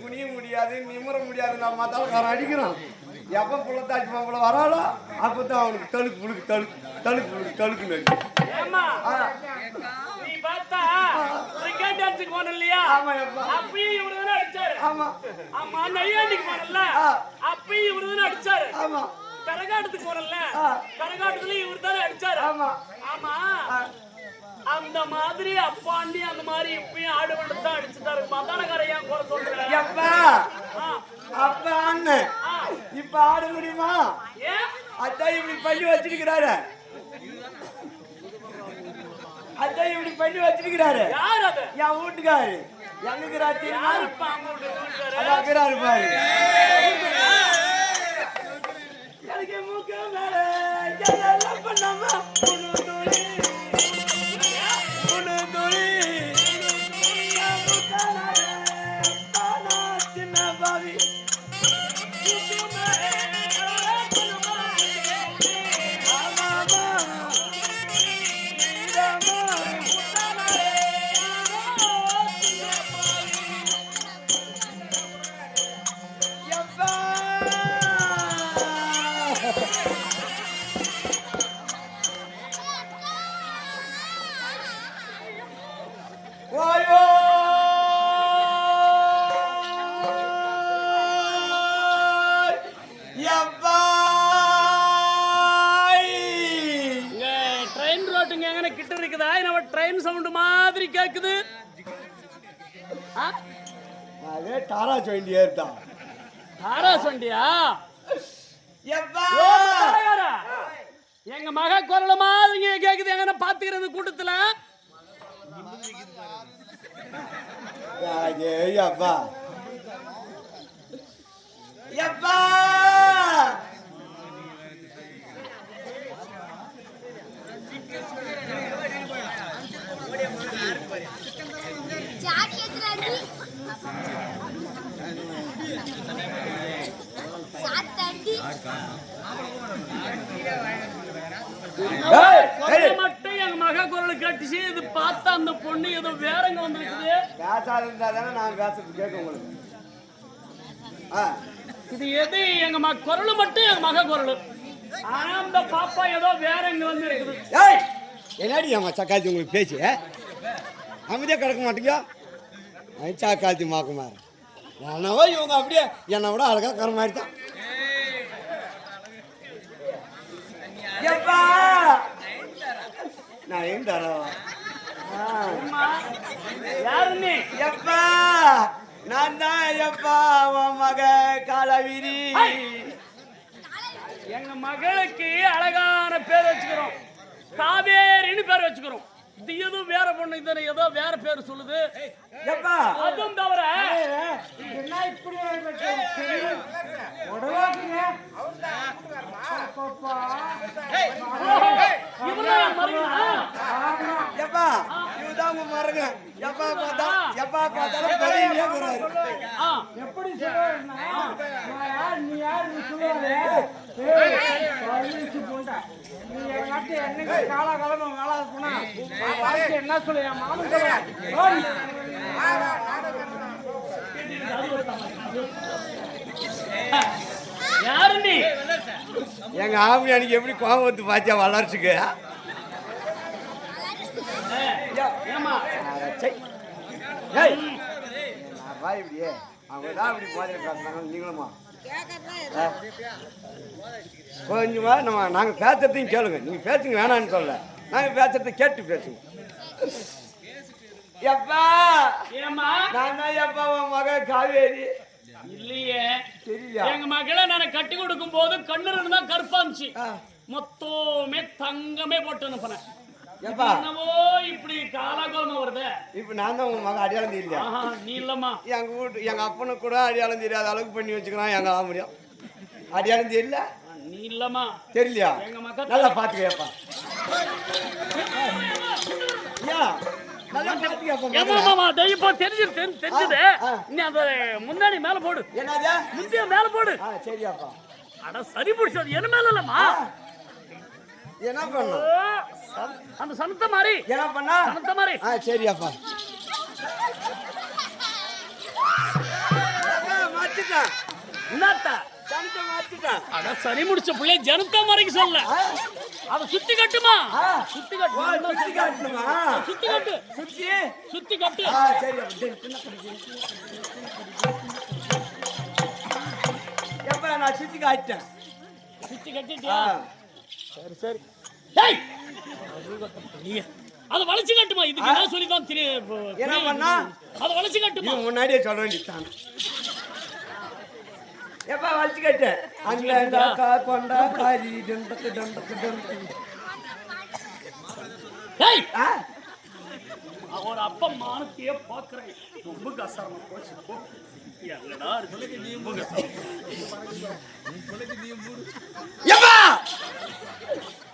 குனிய முடியாது, நிமிர முடியாது. நான் மத்தால அடிக்கிறான். எப்ப புள்ளத்தாச்சி மாப்பிள்ள வராளோ அப்பதான் அவனுக்கு தழுக்கு புழுக்கு தழுக்கு தழுக்கு புழுக்கு தழுக்குன்னு நீ பார்த்தா கிரிக்கெட் டான்ஸுக்கு போன இல்லையா? அப்பயும் இவரு தானே அடிச்சாரு. ஆமா நையாண்டிக்கு போனல அப்பயும் இவரு தானே அடிச்சாரு. கரகாட்டத்துக்கு போனல கரகாட்டத்துல இவரு தானே அடிச்சாரு. ஆமா அந்த மாதிரி அப்பாண்டி அந்த மாதிரி இப்பயும் ஆடு வண்டத்தான் அடிச்சுட்டாரு. மத்தானக்காரையா போற சொல்றேன். அப்ப அண்ணன் இப்ப ஆட முடியுமா? அதான் இப்படி பண்ணி வச்சிருக்கிறாரு. அதான் இப்படி பண்ணி வச்சிருக்கிறாரு. யார் அது? என் வீட்டுக்காரு. எங்கிறாரு பாரு. எனக்கு மூக்க மேல எல்லாம் பண்ணாம கேக்குது. அதே டாராஸ் வண்டியா இருந்தா. டாராஸ் வண்டியா? எங்க மக குரல மாதிரி கேக்குது. எங்க பாத்துக்கிறது கூட்டத்துல. அப்பா எப்பா மட்டும் எங்க மக குரல் கேட்டுச்சு. இது பார்த்தா அந்த பொண்ணு ஏதோ வேறங்க வந்துருக்குது. பேசாத இருந்தா தானே நான் பேசுறது கேட்க உங்களுக்கு. இது எது எங்க குரல் மட்டும் எங்க மக குரல். ஆனா அந்த பாப்பா ஏதோ வேறங்க வந்து இருக்குது. என்னடி அம்மா சக்காத்தி உங்களுக்கு பேச்சு அமைதியா கிடக்க மாட்டீங்க. சாக்காத்தி மாக்குமாரு என்னவோ இவங்க அப்படியே என்னை விட அழகா கர மாதிரி தான். நான் ஏன் தரவா யாருன்னு எப்பா நான் தான் எப்பா உன் மக காலவிரி. எங்க மகளுக்கு அழகான பேர் வச்சுக்கிறோம். காவேரின்னு பேர் வச்சுக்கிறோம். இது எதுவும் வேற பொண்ணு தானே ஏதோ வேற பேர் சொல்லுது. அதுவும் தவிர மருங்க எப்பா பார்த்தாலும் எப்படி நீ யாரு சொல்லுவாரு என்னைக்கு காலகாலமா வேளாது போனா என்ன சொல்ல மாமன் யாரு நீ? எங்க ஆமி அன்னைக்கு எப்படி கோபம் வந்து பாச்சா வளர்ச்சிக்கு இப்படியே அவங்க தான் இப்படி மாதிரி காட்டினாங்க. நீங்களுமா கொஞ்சமா நாங்க பேசுறதையும் கேளுங்க. நீங்க பேசுங்க வேணான்னு சொல்ல. நாங்க பேசுறதை கேட்டு பேசுங்க. எப்பா ஏமா நான் தான் எப்பா உன் மக காவேரி இல்லையே சரியா எங்க மகளை நான் கட்டி கொடுக்கும் போது கண்ணு தான் கருப்பாந்துச்சு மொத்தமே தங்கமே போட்டு அனுப்பினேன் எப்பா என்னவோ இப்படி காலாகோலம் வருது இப்ப நான் தான் உங்க மக அடையாளம் தெரியலையா நீ இல்லம்மா எங்க வீட்டு எங்க அப்பனுக்கு கூட அடையாளம் தெரியாத அளவுக்கு பண்ணி வச்சுக்கிறான் எங்க ஆக முடியும் அடையாளம் தெரியல நீ இல்லம்மா தெரியலையா எங்க மக நல்லா பாத்துக்கப்பா நல்லா பாத்துக்கப்பா இப்போ தெரிஞ்சது நீ அந்த முன்னாடி மேல போடு என்னது முந்திய மேல போடு சரியாப்பா அட சரி பிடிச்சது என்ன மேல இல்லம்மா என்ன பண்ண அந்த சனத்த மாதிரி என்ன பண்ணா சனத்த மாதிரி சரியாப்பா மாத்திட்டான் என்னத்தா சனத்தை மாத்திட்டான் அட சரி முடிச்ச பிள்ளை ஜனத்தா மாதிரிக்கு சொல்ல அத சுத்தி கட்டுமா சுத்தி கட்டு சுத்தி காட்டணுமா சுத்தி கட்டு சுத்தி சுத்தி கட்டு சரி எப்ப நான் சுத்தி காட்டேன் சுத்தி கட்டிட்டியா சரி சரி டேய் அத வளைச்சு கட்டுமா இதுக்கு நான் சொல்லி தான் என்ன பண்ணா அத வளைச்சு கட்டுமா முன்னாடியே சொல்ல வேண்டியதான் எப்ப வளைச்சு கட்டு அந்த கொண்டா காரி டண்டக்கு டண்டக்கு டண்டக்கு டேய் அவர் அப்பா மானத்தையே பாக்குறேன் ரொம்ப கசாம போச்சு எங்கடா இருக்கு நீ ரொம்ப கசாம எப்பா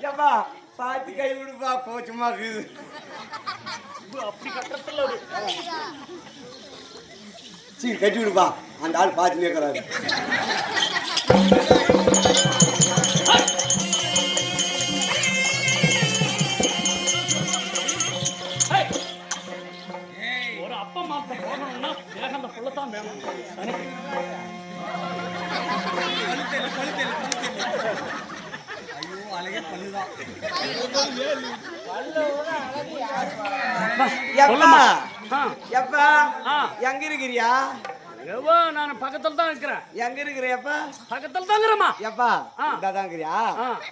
எப்பா பாத்து கை விடுப்பா கோச்சமா இருக்குது அப்படி கட்டத்துல சீ கட்டி விடுப்பா அந்த ஆள் பாத்துனே இருக்கிறாரு ஒரு அப்பா மாத்த போகணும்னா எனக்கு அந்த புள்ளத்தான் வேணும் எப்பா எங்க இருக்கிறியா நான் பக்கத்துல தான் இருக்கிறேன் எங்க இருக்கிறியப்பா பக்கத்துல தான் இருக்கிறேம்மா எப்பா இதான் இருக்கிறியா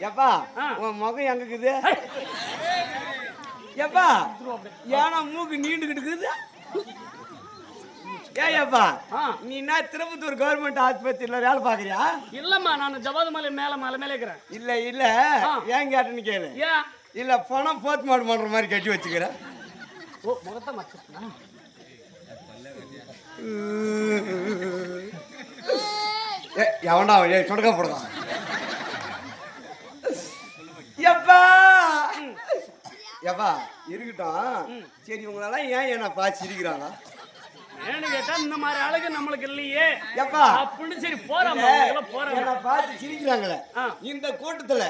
எப்பா உன் முகம் எங்க இருக்குது எப்பா ஏன்னா மூக்கு நீண்டுகிட்டு இருக்குது ஏப்பா நீ என்ன திருப்பத்தூர் கவர்மெண்ட் ஆஸ்பத்திரியில வேலை பாக்குறியா இல்லம்மா நான் ஜவாது மலை மேல இருக்கிறேன் இல்ல ஏன் கேட்டேன்னு கேளு இல்ல பணம் போத்து மாடு பண்ற மாதிரி கட்டி வச்சுக்கிறேன் முகத்தை மச்சா எவன்டா சொடக்க போடுறான் எப்பா எப்பா இருக்கட்டும் சரி உங்களெல்லாம் ஏன் என்ன பார்த்து சிரிக்கிறாங்க ஏன்னு கேட்டா இந்த மாதிரி அழகு நம்மளுக்கு இல்லையே எப்பா அப்படின்னு சரி போறாங்க என்ன பார்த்து சிரிக்கிறாங்களே இந்த கூட்டத்துல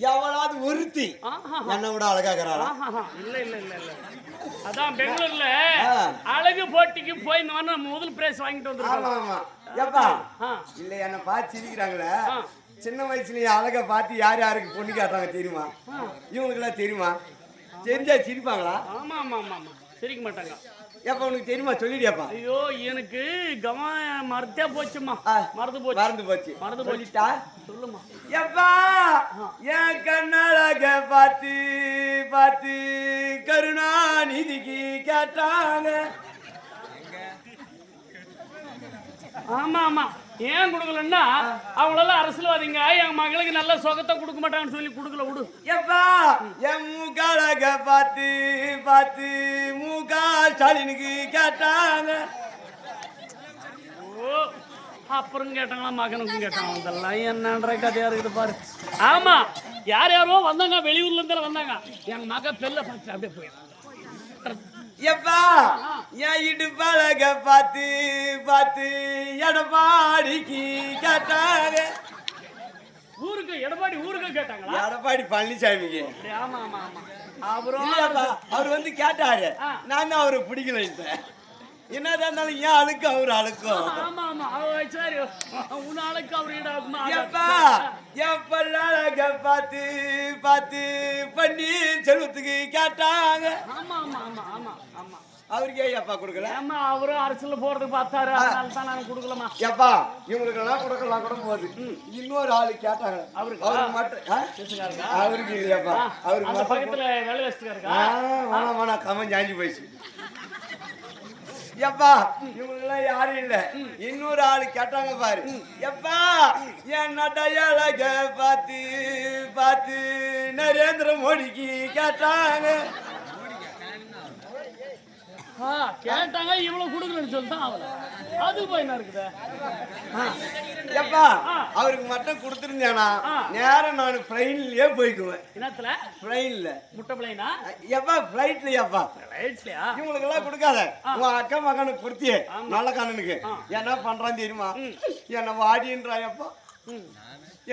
எவளாவது ஒருத்தி என்னை விட அழகாகிறாளா இல்ல இல்ல இல்ல இல்ல அதான் பெங்களூர்ல அழகு போட்டிக்கு போய் நம்ம முதல் பிரைஸ் வாங்கிட்டு வந்திருக்கோம் ஆமா எப்பா இல்ல என்ன பார்த்து சிரிக்கிறாங்களே சின்ன வயசுலயே அழகை பார்த்து யார் யாருக்கு பொண்ணு காட்டுறாங்க தெரியுமா இவங்களுக்கு எல்லாம் தெரியுமா தெரிஞ்சா சிரிப்பாங்களா ஆமா ஆமா ஆமா ஆமா சிரிக்க மாட்டாங்க எப்ப உனக்கு தெரியுமா சொல்லிடியாப்பா ஐயோ எனக்கு மறந்தே போச்சுமா மறந்து போச்சு சொல்லிட்டா சொல்லுமா எப்பா என் கண்ணழக பார்த்து பார்த்து கருணாநிதிக்கு கேட்டாங்க ஆமா ஆமா ஏன் கொடுக்கலன்னா அவங்களெல்லாம் அரசியல்வாதிங்க என் மகளுக்கு நல்ல சுகத்தை கொடுக்க மாட்டாங்கன்னு சொல்லி கொடுக்கல விடு எப்பா என் மூக்காழக பார்த்து பார்த்து மூக்கா ஸ்டாலினுக்கு கேட்டாங்க ஓ அப்புறம் கேட்டாங்களா மகனுக்கும் கேட்டாங்க இதெல்லாம் என்னன்ற கதையா இருக்குது பாரு ஆமா யாரோ வந்தாங்க வெளியூர்ல இருந்து வந்தாங்க என் மக பெல்ல பார்த்து அப்படியே போயிடும் எப்பா என் இடுப்பழக பார்த்து பார்த்து எடப்பாடிக்கு கேட்டாங்க ஊருக்கு எடப்பாடி ஊருக்கு கேட்டாங்களா எடப்பாடி பழனிசாமிக்கு ஆமா ஆமா ஆமா அப்புறம் அவர் வந்து கேட்டாரு நான் தான் அவரை பிடிக்கல என்னதான் இருந்தாலும் ஏன் அழுக்கு அவர் அழுக்கும் ஆமா ஆமா சரி உன் அழுக்கு அவர் எப்பா என் பல்லாழக பார்த்து பார்த்து பன்னீர் செல்வத்துக்கு கேட்டாங்க ஆமா ஆமா ஆமா ஆமா ஆமா அவருக்கு ஏன் அப்பா கொடுக்கல ஆமா அவரும் அரசியல் போறதுக்கு பார்த்தாரு அதனால தான் நாங்க கொடுக்கலாமா எப்பா இவங்களுக்கு எல்லாம் கொடுக்கலாம் கூட போகுது இன்னொரு ஆளு கேட்டாங்க அவருக்கு மட்டும் அவருக்கு இல்லையாப்பா அவருக்கு பக்கத்துல வேலை வச்சுக்காருக்கா வேணாம் கமன் ஜாஞ்சி போயிடுச்சு எப்பா இவங்களுக்குலாம் யாரும் இல்ல இன்னொரு ஆளு கேட்டாங்க பாரு எப்பா என்ன டயலக பார்த்து பார்த்து நரேந்திர மோடிக்கு கேட்டாங்க கேட்டாங்க இவ்வளவு கொடுக்கலன்னு சொல்லிட்டு அவள அது போய் என்ன இருக்குது எப்பா அவருக்கு மட்டும் கொடுத்துருந்தேனா நேரம் நான் பிளைன்லயே போய்க்குவேன் என்னத்துல பிளைன்ல முட்டை பிளைனா எப்பா பிளைட்லயாப்பா ரைட்ஸ்லயா இவங்களுக்கு எல்லாம் கொடுக்காத உன் அக்கா மகனுக்கு கொடுத்தியே நல்ல கண்ணனுக்கு என்ன பண்றான் தெரியுமா என்ன வாடின்றாயப்பா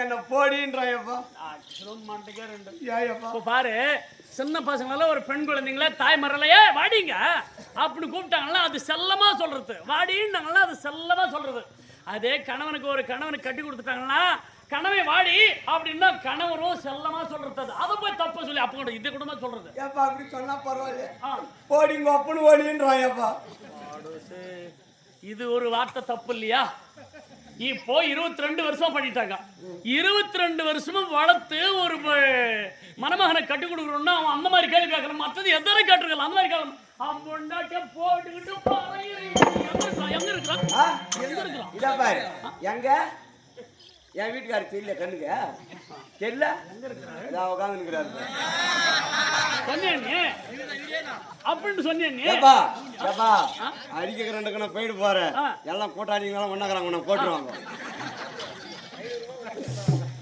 என்ன போடின்றாயப்பா மண்டைக்கே ரெண்டு ஏப்பா இப்போ பாரு சின்ன பசங்களெல்லாம் ஒரு பெண் குழந்தைங்கள தாய் மரலையே வாடிங்க அப்படின்னு கூப்பிட்டாங்களா அது செல்லமா சொல்றது வாடின்னாங்களா அது செல்லமா சொல்றது அதே கணவனுக்கு ஒரு கணவனுக்கு கட்டி கொடுத்துட்டாங்கன்னா கணவை வாடி அப்படின்னா கணவரும் செல்லமா சொல்றது அதை போய் தப்பு சொல்லி அப்ப கூட இது கூடமா சொல்றது ஏப்பா அப்படி சொன்னா பரவாயில்ல போடிங்க அப்பன்னு ஓடின்றாயப்பா இது ஒரு வார்த்தை தப்பு இல்லையா இப்போ 22 வருஷம் பண்ணிட்டாங்க 22 வருஷமும் வளர்த்து ஒரு மணமகனை கட்டி கொடுக்கணும்னா அவன் அந்த மாதிரி கேள்வி கேட்கணும் மற்றது எத்தனை கேட்டிருக்கலாம் அந்த மாதிரி கேட்கணும் அவன் பொண்டாட்டிய போட்டுக்கிட்டு எங்க இருக்கிறான் எங்க இருக்கிறான் இதா பாரு எங்க என் வீட்டுக்காரர் தெரியல கண்ணுக்கு தெரியல இதான் உட்காந்துருக்கிறாரு சொன்னேன் அப்படின்னு சொன்னேன் ஏப்பா ஏப்பா அடிக்க ரெண்டு கணக்கு போயிட்டு போறேன் எல்லாம் கூட்டாளிங்களாம் ஒன்னாக்குறாங்க நான் போட்டுருவாங்க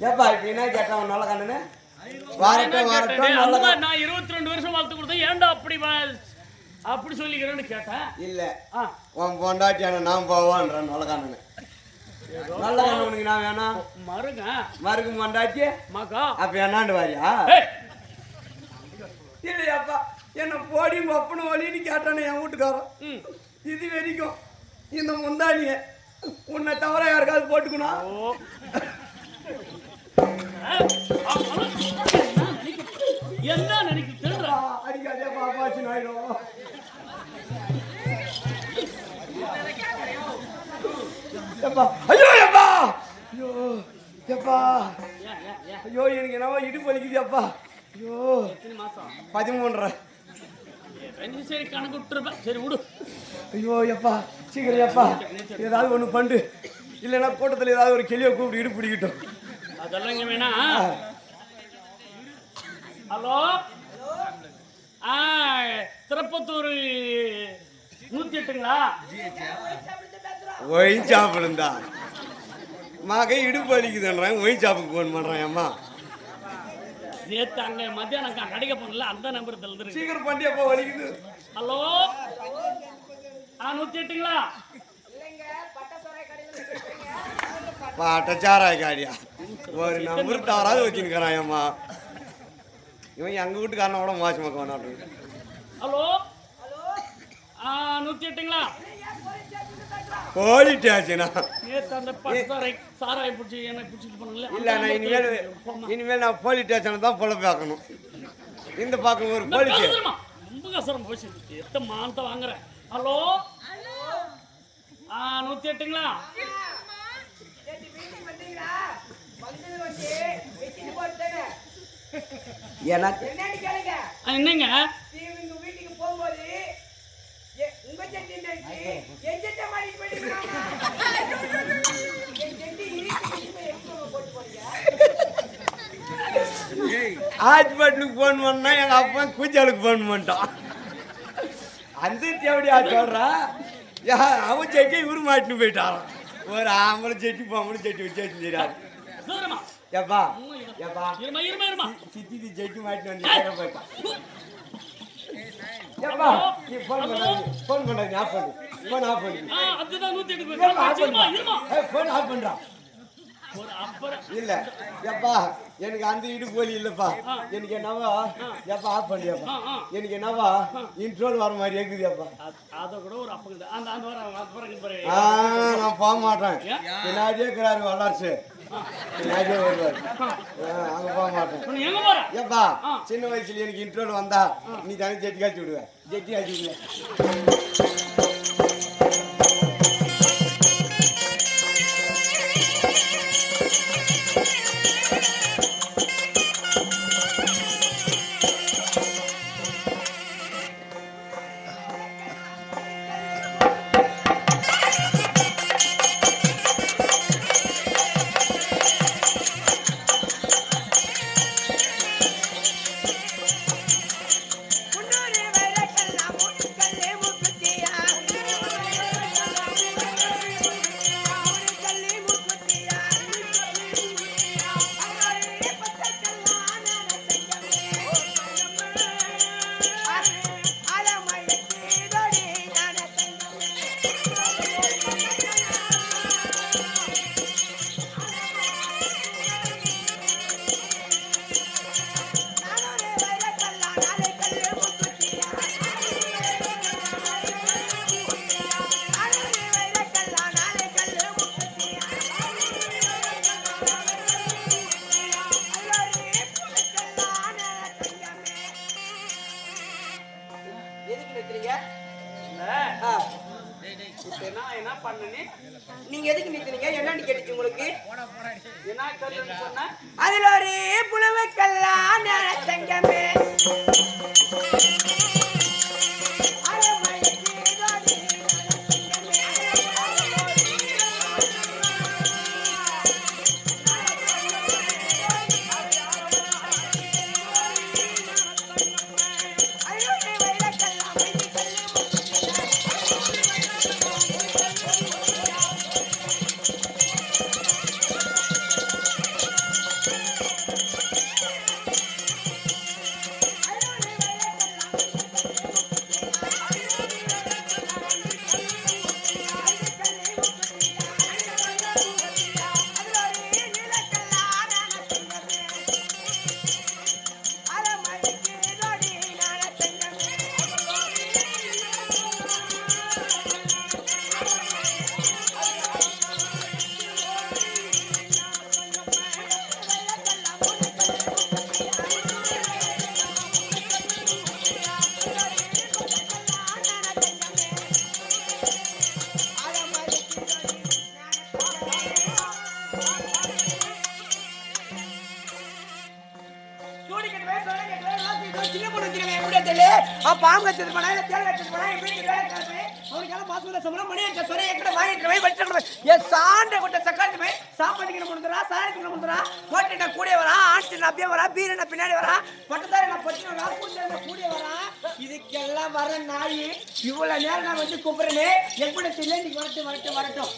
ஏப்பா இப்ப என்ன கேட்டான் நல்ல கண்ணனு வரட்டும் வரட்டும் நல்ல நான் 22 வருஷம் வளர்த்து கொடுத்தேன் ஏன்டா அப்படி சொல்லிக்கிறேன்னு கேட்டேன் இல்ல உன் பொண்டாட்டியான நான் போவான்ற நல்ல கண்ணனு நல்ல கண்ணனுக்கு நான் வேணாம் மருகு பொண்டாட்டி மகா அப்ப என்னாண்டு வாரியா இல்லையாப்பா என்ன போடி ஒப்பனு வழின்னு கேட்டானே என் வீட்டுக்காரன் இது வரைக்கும் இந்த முந்தானிய உன்னை தவிர யாருக்காவது போட்டுக்கணும் என்ன நினைக்க அடிக்காதே பாப்பாச்சு நாயிடும் ஐயோ எப்பா ஐயோ எப்பா ஐயோ எனக்கு என்னவோ இடுப்பு வலிக்குது அப்பா ஐயோ 13 சரி கணக்கு விட்டுருப்பேன் சரி விடு ஐயோ எப்பா சீக்கிரம் எப்பா ஏதாவது ஒன்று பண்ணு இல்லைன்னா கூட்டத்தில் ஏதாவது ஒரு கிளியை கூப்பிட்டு இடுப்பு பிடிக்கட்டும் அதெல்லாம் இங்க வேணா ஹலோ திருப்பத்தூர் 108ங்களா ஒயின் சாப்பிடுந்தா மகை இடுப்பு வலிக்குதுன்றான் ஒயின் சாப்புக்கு ஃபோன் பண்ணுறான் அம்மா நேற்று அங்கே மத்தியானம் கடைக்க போனல அந்த நம்பர் தந்துருக்கு சீக்கிரம் பண்ணி அப்போ வலிக்குது ஹலோ 108ங்களா பட்டச்சாராய் காடியா ஒரு நம்பர் தவறாது வச்சுருக்கிறான் அம்மா இவன் எங்கள் வீட்டுக்காரனோட மோசமாக கொண்டாடு ஹலோ 108ங்களா போலிட்டாச்சுண்ணா நேற்று அந்த சாராய் பிடிச்சி எனக்கு பிடிச்சிட்டு போனல இல்லை நான் இனிமேல் நான் போலீஸ் ஸ்டேஷனை தான் போல பார்க்கணும் இந்த பார்க்கணும் ஒரு போலீஸ் ரொம்ப கஷ்டம் போச்சு எத்த மானத்தை வாங்குறேன் ஹலோ 108ங்களா எனக்கு என்னங்க வீட்டுக்கு போகும்போது ஹாஸ்பிட்டலுக்கு ஃபோன் பண்ணா எங்கள் அப்பா கூச்சாலுக்கு ஃபோன் பண்ணிட்டான் அந்த எப்படியா சொல்கிறா அவன் செட்டி இவரு மாட்டின்னு போயிட்டாரான் ஒரு ஆம்பளை செட்டி பொம்பளை செட்டி வச்சு வச்சுருக்காரு ஏப்பா ஏப்பா சித்தி செட்டி மாட்டின்னு வந்து போயிட்டான் ஏப்பா நீ ஃபோன் பண்ண ஆஃப் பண்ணு ஃபோன் ஆஃப் பண்ணு ஃபோன் ஆஃப் பண்ணுறான் இல்ல எப்பா எனக்கு அந்த இடுப்பு வலி இல்லப்பா எனக்கு என்னவா எப்பா ஆஃப் பண்ணியப்பா எனக்கு என்னவா இன்ட்ரோல் வர மாதிரி இருக்குதுப்பா அத கூட ஒரு அப்ப நான் போக மாட்டேன் பின்னாடியே இருக்கிறாரு வளர்ச்சி பின்னாடியே வருவார் அங்க போக மாட்டேன் ஏப்பா சின்ன வயசுல எனக்கு இன்ட்ரோல் வந்தா நீ தானே ஜெட்டி காய்ச்சி விடுவேன் ஜெட்டி காய்ச்சி விடுவேன் எதுக்கு நிறுத்துறீங்க? இல்ல, ஆ, இப்ப என்ன பண்ணனே? நீங்க எதுக்கு நிறுத்துறீங்க? என்னன்னு கேட்டுச்சு உங்களுக்கு? என்ன கல்லுன்னு சொன்ன? அதுல ஒரு புலவைக்கெல்லாம் தங்கமே பாம்பு கச்சது பண்ணா இல்ல தேல் கச்சது பண்ணா என் வீட்டுக்கு வேலை காசு அவனுக்கெல்லாம் மாசம் சம்பளம் மணி அடிச்ச சொரை எக்கட வாங்கிட்டு போய் வச்சிட்டு என் சாண்ட கொட்ட சக்காத்து போய் சாப்பாட்டுக்கு முடிஞ்சுறா சாயத்துக்கு முடிஞ்சுறா கோட்டை கூடிய வரா ஆட்டு அப்படியே வரா பீரனை பின்னாடி வரா பட்டதாரி நான் பட்டு வரா கூட்ட கூடிய வரா இதுக்கெல்லாம் வர நாய் இவ்வளவு நேரம் நான் வந்து கூப்பிடுறேனே எப்படி தெரியல இன்னைக்கு வரட்டும் வரட்டும் வரட்டும்